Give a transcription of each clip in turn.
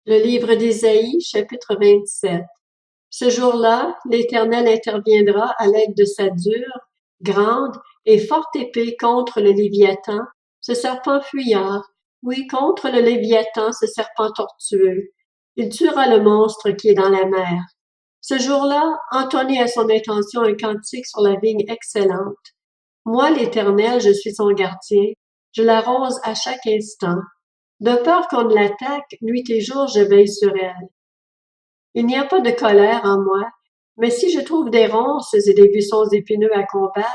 Le livre d'Ésaïe, chapitre 27. Ce jour-là, l'Éternel interviendra à l'aide de sa dure, grande et forte épée contre le Léviathan, ce serpent fuyard, oui, contre le Léviathan, ce serpent tortueux. Il tuera le monstre qui est dans la mer. Ce jour-là, entonnez à son intention un cantique sur la vigne excellente. Moi, l'Éternel, je suis son gardien, je l'arrose à chaque instant. De peur qu'on ne l'attaque, nuit et jour je veille sur elle. Il n'y a pas de colère en moi, mais si je trouve des ronces et des buissons épineux à combattre,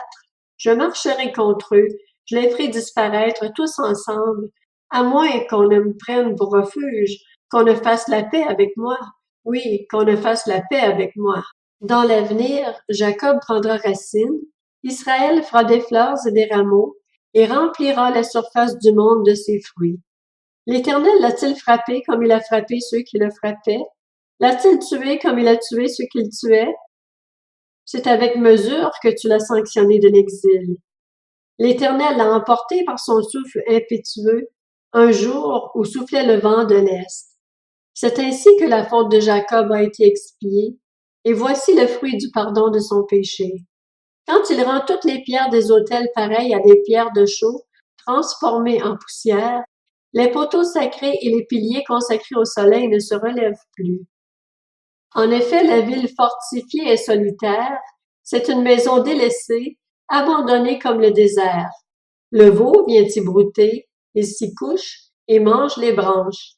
je marcherai contre eux, je les ferai disparaître tous ensemble, à moins qu'on ne me prenne pour refuge, qu'on ne fasse la paix avec moi. Oui, qu'on ne fasse la paix avec moi. Dans l'avenir, Jacob prendra racine, Israël fera des fleurs et des rameaux, et remplira la surface du monde de ses fruits. L'Éternel l'a-t-il frappé comme il a frappé ceux qui le frappaient? L'a-t-il tué comme il a tué ceux qu'il tuait? C'est avec mesure que tu l'as sanctionné de l'exil. L'Éternel l'a emporté par son souffle impétueux, un jour où soufflait le vent de l'Est. C'est ainsi que la faute de Jacob a été expiée, et voici le fruit du pardon de son péché. Quand il rend toutes les pierres des autels pareilles à des pierres de chaux, transformées en poussière, les poteaux sacrés et les piliers consacrés au soleil ne se relèvent plus. En effet, la ville fortifiée est solitaire, c'est une maison délaissée, abandonnée comme le désert. Le veau vient y brouter, il s'y couche et mange les branches.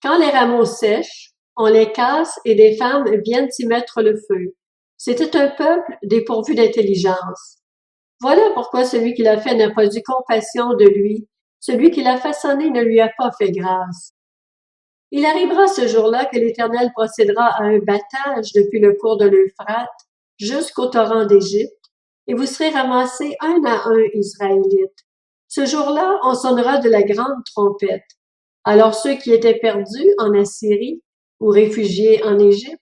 Quand les rameaux sèchent, on les casse et des femmes viennent y mettre le feu. C'était un peuple dépourvu d'intelligence. Voilà pourquoi celui qui l'a fait n'a pas eu compassion de lui, celui qui l'a façonné ne lui a pas fait grâce. Il arrivera ce jour-là que l'Éternel procédera à un battage depuis le cours de l'Euphrate jusqu'au torrent d'Égypte, et vous serez ramassés un à un, Israélites. Ce jour-là, on sonnera de la grande trompette. Alors ceux qui étaient perdus en Assyrie ou réfugiés en Égypte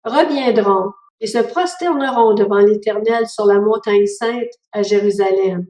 reviendront et se prosterneront devant l'Éternel sur la montagne sainte à Jérusalem.